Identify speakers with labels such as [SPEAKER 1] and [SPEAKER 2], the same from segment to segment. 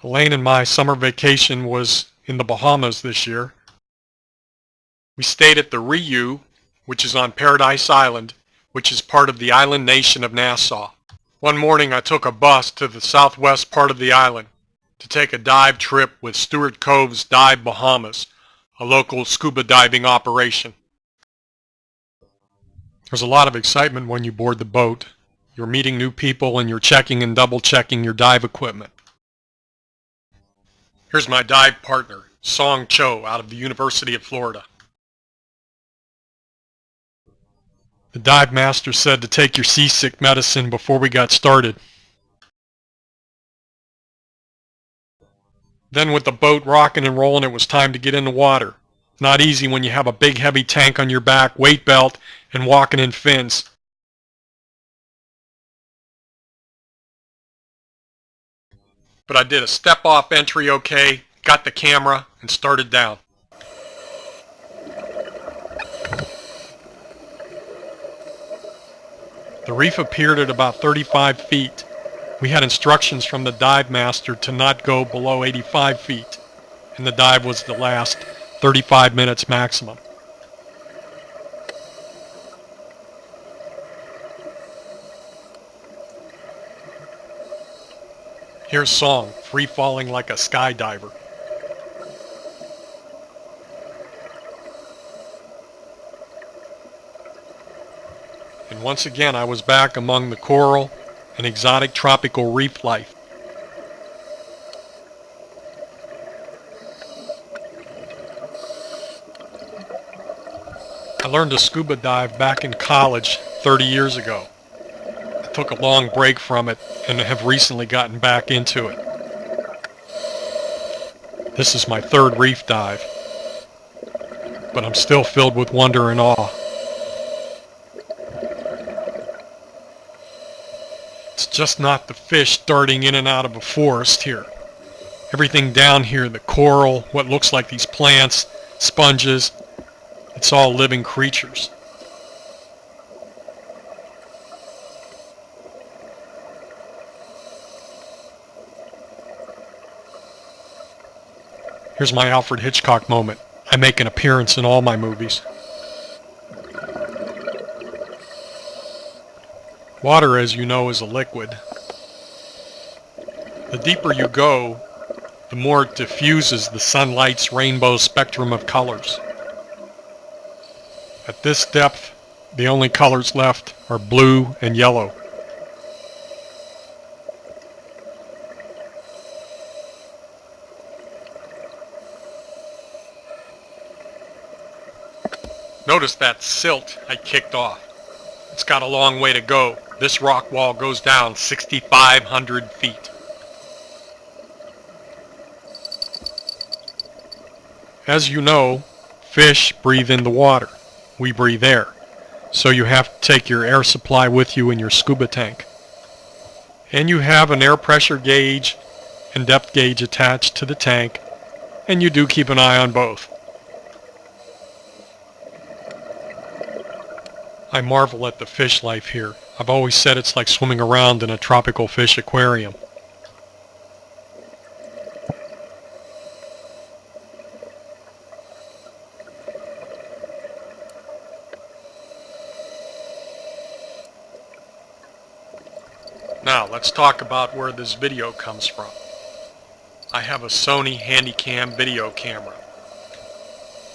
[SPEAKER 1] Elaine and my summer vacation was in the Bahamas this year. We stayed at the Riu, which is on Paradise Island, which is part of the island nation of Nassau. One morning I took a bus to the southwest part of the island to take a dive trip with Stewart Cove's Dive Bahamas, a local scuba diving operation. There's a lot of excitement when you board the boat. You're meeting new people and you're checking and double checking your dive equipment. Here's my dive partner, Song Cho, out of the University of Florida. The dive master said to take your seasick medicine before we got started. Then with the boat rocking and rolling, it was time to get in the water. Not easy when you have a big heavy tank on your back, weight belt, and walking in fins. But I did a step-off entry okay, got the camera, and started down. The reef appeared at about 35 feet. We had instructions from the dive master to not go below 85 feet, and the dive was to last 35 minutes maximum. Here's Song, free-falling like a skydiver. And once again I was back among the coral and exotic tropical reef life. I learned to scuba dive back in college 30 years ago. I took a long break from it and have recently gotten back into it. This is my third reef dive, but I'm still filled with wonder and awe. It's just not the fish darting in and out of a forest here. Everything down here, the coral, what looks like these plants, sponges, it's all living creatures. Here's my Alfred Hitchcock moment. I make an appearance in all my movies. Water, as you know, is a liquid. The deeper you go, the more it diffuses the sunlight's rainbow spectrum of colors. At this depth, the only colors left are blue and yellow. Notice that silt I kicked off. It's got a long way to go. This rock wall goes down 6,500 feet. As you know, fish breathe in the water. We breathe air. So you have to take your air supply with you in your scuba tank. And you have an air pressure gauge and depth gauge attached to the tank, and you do keep an eye on both. I marvel at the fish life here. I've always said it's like swimming around in a tropical fish aquarium. Now let's talk about where this video comes from. I have a Sony Handycam Video Camera.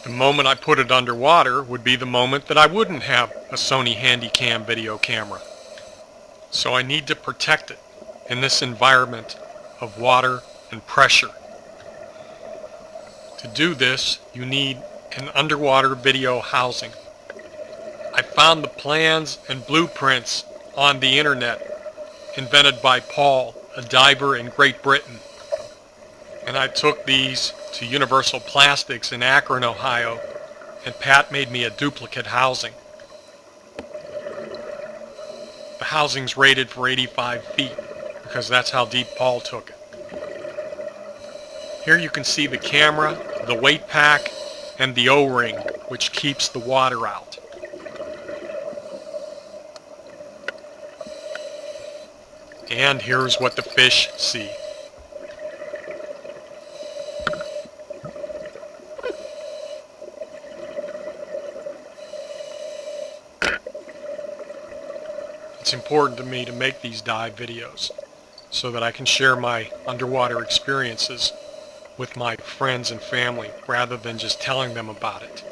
[SPEAKER 1] The moment I put it underwater would be the moment that I wouldn't have a Sony Handycam Video Camera. So I need to protect it in this environment of water and pressure. To do this, you need an underwater video housing. I found the plans and blueprints on the internet, invented by Paul, a diver in Great Britain. And I took these to Universal Plastics in Akron, Ohio, and Pat made me a duplicate housing. The housing's rated for 85 feet, because that's how deep Paul took it. Here you can see the camera, the weight pack, and the O-ring, which keeps the water out. And here's what the fish see. It's important to me to make these dive videos so that I can share my underwater experiences with my friends and family rather than just telling them about it.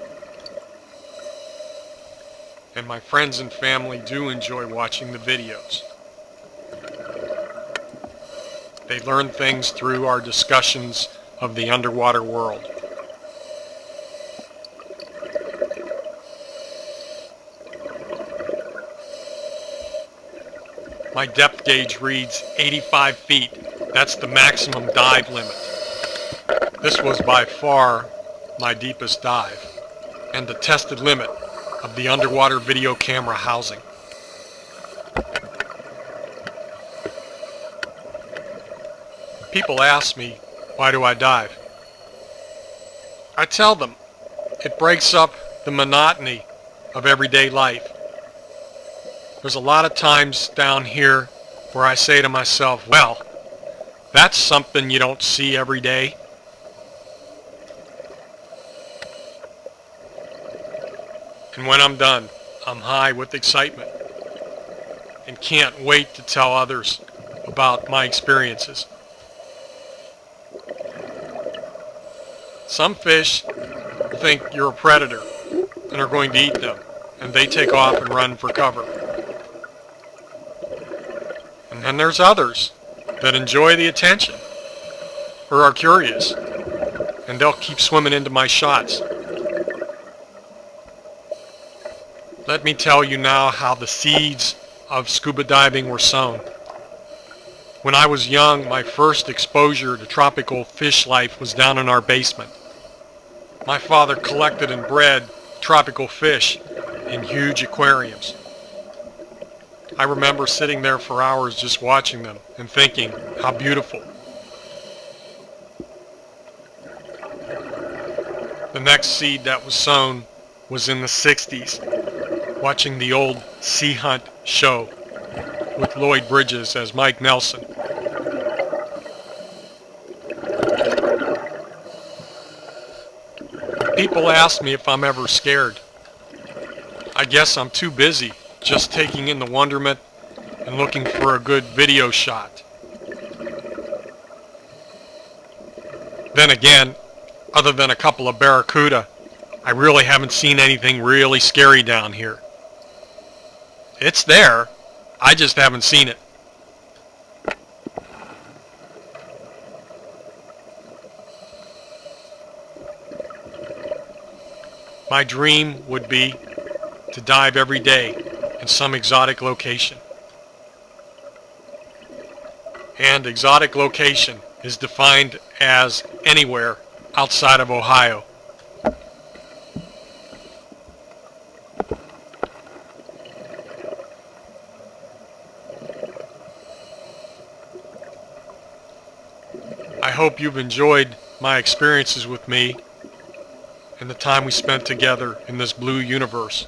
[SPEAKER 1] And my friends and family do enjoy watching the videos. They learn things through our discussions of the underwater world. My depth gauge reads 85 feet. That's the maximum dive limit. This was by far my deepest dive and the tested limit of the underwater video camera housing. People ask me, why do I dive? I tell them, it breaks up the monotony of everyday life. There's a lot of times down here where I say to myself, well, that's something you don't see every day. And when I'm done, I'm high with excitement and can't wait to tell others about my experiences. Some fish think you're a predator and are going to eat them, and they take off and run for cover. And then there's others that enjoy the attention or are curious, and they'll keep swimming into my shots. Let me tell you now how the seeds of scuba diving were sown. When I was young, my first exposure to tropical fish life was down in our basement. My father collected and bred tropical fish in huge aquariums. I remember sitting there for hours just watching them and thinking, how beautiful. The next seed that was sown was in the 60s, watching the old Sea Hunt show with Lloyd Bridges as Mike Nelson. People ask me if I'm ever scared. I guess I'm too busy just taking in the wonderment and looking for a good video shot. Then again, other than a couple of barracuda, I really haven't seen anything really scary down here. It's there, I just haven't seen it. My dream would be to dive every day in some exotic location. And exotic location is defined as anywhere outside of Ohio. I hope you've enjoyed my experiences with me and the time we spent together in this blue universe.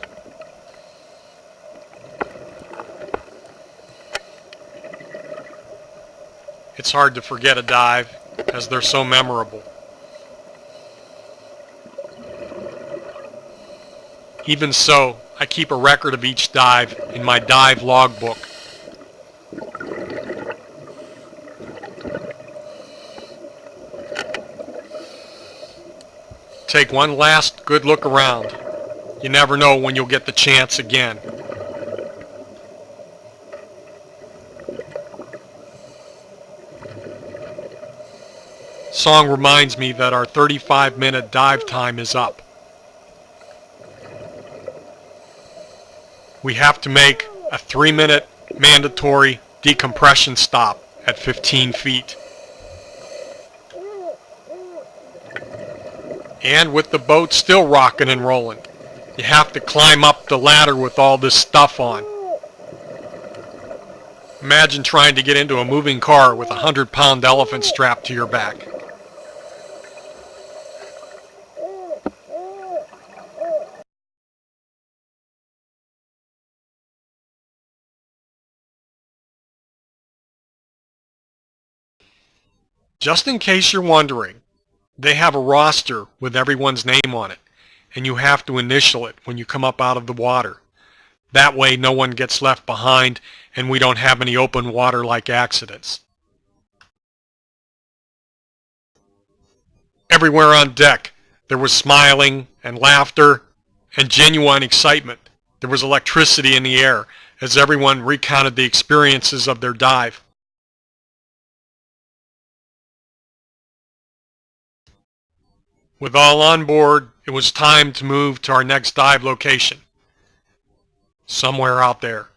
[SPEAKER 1] It's hard to forget a dive, as they're so memorable. Even so, I keep a record of each dive in my dive logbook. Take one last good look around. You never know when you'll get the chance again. Song reminds me that our 35-minute dive time is up. We have to make a 3-minute mandatory decompression stop at 15 feet. And with the boat still rocking and rolling, you have to climb up the ladder with all this stuff on. Imagine trying to get into a moving car with a 100-pound elephant strapped to your back. Just in case you're wondering, they have a roster with everyone's name on it, and you have to initial it when you come up out of the water. That way no one gets left behind and we don't have any open water-like accidents. Everywhere on deck there was smiling and laughter and genuine excitement. There was electricity in the air as everyone recounted the experiences of their dive. With all on board, it was time to move to our next dive location, somewhere out there.